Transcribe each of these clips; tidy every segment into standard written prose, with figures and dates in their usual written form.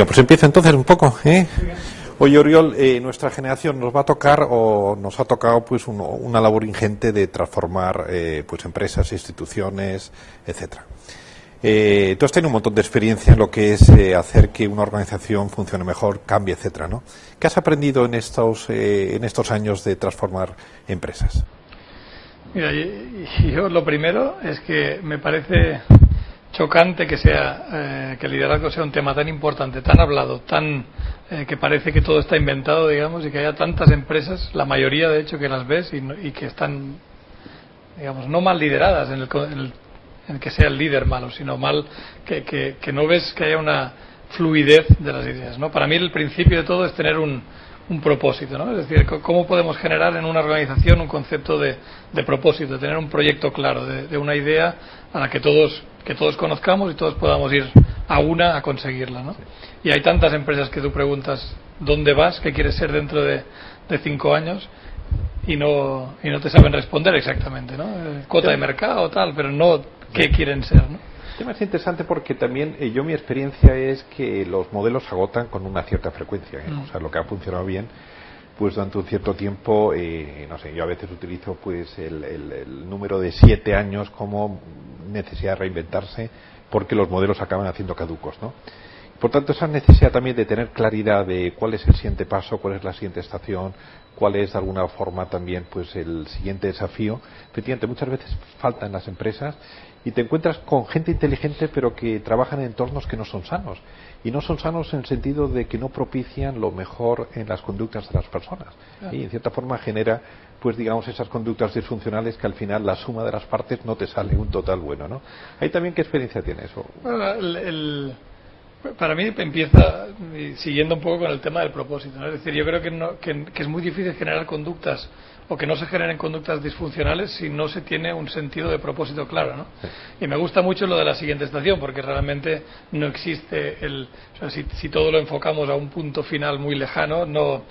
Venga, pues empieza entonces un poco, ¿eh? Oye, Oriol, nuestra generación nos va a tocar o nos ha tocado pues una labor ingente de transformar pues empresas, instituciones, etcétera. Tú has tenido un montón de experiencia en lo que es hacer que una organización funcione mejor, cambie, etcétera, ¿no? ¿Qué has aprendido en estos años de transformar empresas? Mira, yo lo primero es que me parece chocante que el liderazgo sea un tema tan importante, tan hablado, que parece que todo está inventado, digamos, y que haya tantas empresas, la mayoría de hecho que las ves y que están, digamos, no mal lideradas en el que sea el líder malo, sino mal que no ves que haya una fluidez de las ideas, ¿no? Para mí el principio de todo es tener un propósito, ¿no? Es decir, cómo podemos generar en una organización un concepto de propósito, tener un proyecto claro, de una idea a la que todos conozcamos y todos podamos ir a conseguirla, ¿no? Y hay tantas empresas que tú preguntas ¿dónde vas? ¿Qué quieres ser dentro de 5 años? Y no te saben responder exactamente, ¿no? Cuota de mercado tal, pero no qué quieren ser, ¿no? El tema es interesante porque también mi experiencia es que los modelos se agotan con una cierta frecuencia, ¿eh? O sea, lo que ha funcionado bien, pues durante un cierto tiempo, no sé, yo a veces utilizo pues el número de 7 años como necesidad de reinventarse porque los modelos acaban haciendo caducos, ¿no? Por tanto, esa necesidad también de tener claridad de cuál es el siguiente paso, cuál es la siguiente estación, cuál es de alguna forma también pues el siguiente desafío, efectivamente muchas veces falta en las empresas y te encuentras con gente inteligente pero que trabajan en entornos que no son sanos. Y no son sanos en el sentido de que no propician lo mejor en las conductas de las personas. Y en cierta forma genera, pues digamos, esas conductas disfuncionales que al final la suma de las partes no te sale un total bueno, ¿no? Ahí también, ¿qué experiencia tiene eso? Bueno, para mí empieza siguiendo un poco con el tema del propósito, ¿no? Es decir, yo creo que es muy difícil generar conductas o que no se generen conductas disfuncionales si no se tiene un sentido de propósito claro, ¿no? Sí. Y me gusta mucho lo de la siguiente estación porque realmente no existe o sea, si todo lo enfocamos a un punto final muy lejano, no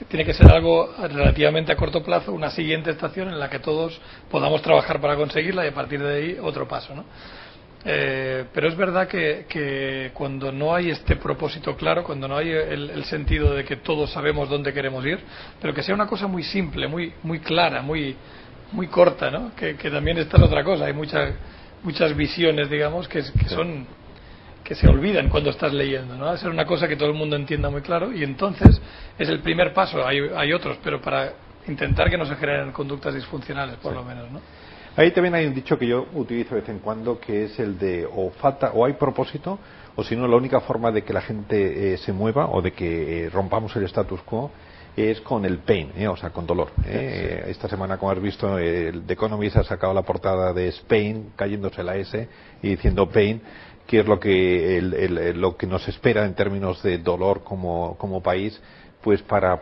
tiene que ser algo relativamente a corto plazo, una siguiente estación en la que todos podamos trabajar para conseguirla y a partir de ahí otro paso, ¿no? Pero es verdad que cuando no hay este propósito claro, cuando no hay el sentido de que todos sabemos dónde queremos ir, pero que sea una cosa muy simple, muy clara, muy corta, ¿no? Que también esta es otra cosa, hay muchas visiones, digamos, que se olvidan cuando estás leyendo, ¿no? Hacer una cosa que todo el mundo entienda muy claro y entonces es el primer paso, hay otros, pero para intentar que no se generen conductas disfuncionales, por lo menos, ¿no? Ahí también hay un dicho que yo utilizo de vez en cuando, que es el de o hay propósito, o si no, la única forma de que la gente se mueva o de que rompamos el status quo es con el pain, o sea, con dolor. Sí. Esta semana, como has visto, el The Economist ha sacado la portada de Spain, cayéndose la S y diciendo pain, que es lo que nos espera en términos de dolor como país, pues para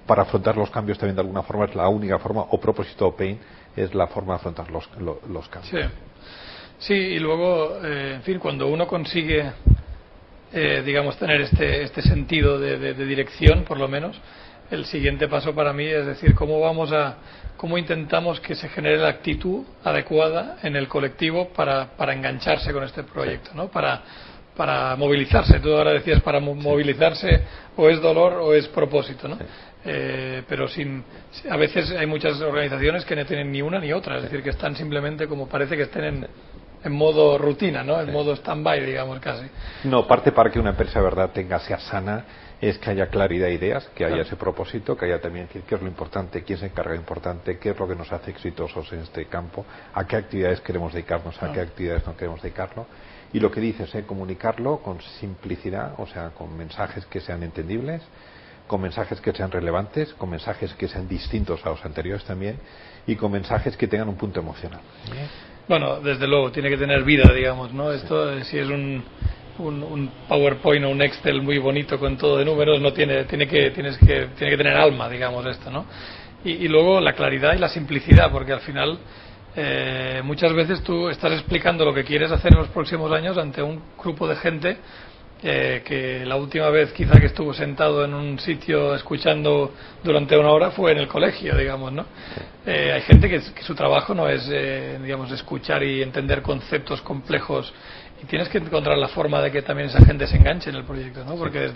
afrontar los cambios también de alguna forma es la única forma, o propósito o pain es la forma de afrontar los cambios. Sí, y luego, en fin, cuando uno consigue, digamos, tener este sentido de dirección, por lo menos, el siguiente paso para mí es decir, cómo intentamos que se genere la actitud adecuada en el colectivo para engancharse con este proyecto, ¿no? Para movilizarse. Tú ahora decías, para movilizarse o es dolor o es propósito, ¿no? Sí. Pero a veces hay muchas organizaciones que no tienen ni una ni otra, es decir, que están simplemente como parece que estén en modo rutina, ¿no? En modo stand-by, digamos, casi. No, parte para que una empresa de verdad sea sana es que haya claridad de ideas, que haya ese propósito, que haya también qué es lo importante, quién se encarga de lo importante, qué es lo que nos hace exitosos en este campo, a qué actividades queremos dedicarnos, a qué actividades no queremos dedicarlo. Y lo que dices, comunicarlo con simplicidad, o sea, con mensajes que sean entendibles, con mensajes que sean relevantes, con mensajes que sean distintos a los anteriores también y con mensajes que tengan un punto emocional. Bueno, desde luego, tiene que tener vida, digamos, ¿no? Sí. Esto, si es un PowerPoint o un Excel muy bonito con todo de números, no tiene que tener alma, digamos, esto, ¿no? Y luego la claridad y la simplicidad, porque al final muchas veces tú estás explicando lo que quieres hacer en los próximos años ante un grupo de gente que la última vez quizá que estuvo sentado en un sitio escuchando durante una hora fue en el colegio, digamos, ¿no? Hay gente que su trabajo no es, digamos, escuchar y entender conceptos complejos, y tienes que encontrar la forma de que también esa gente se enganche en el proyecto, ¿no? Porque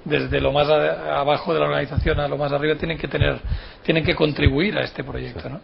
desde lo más abajo de la organización a lo más arriba tienen que contribuir a este proyecto, ¿no?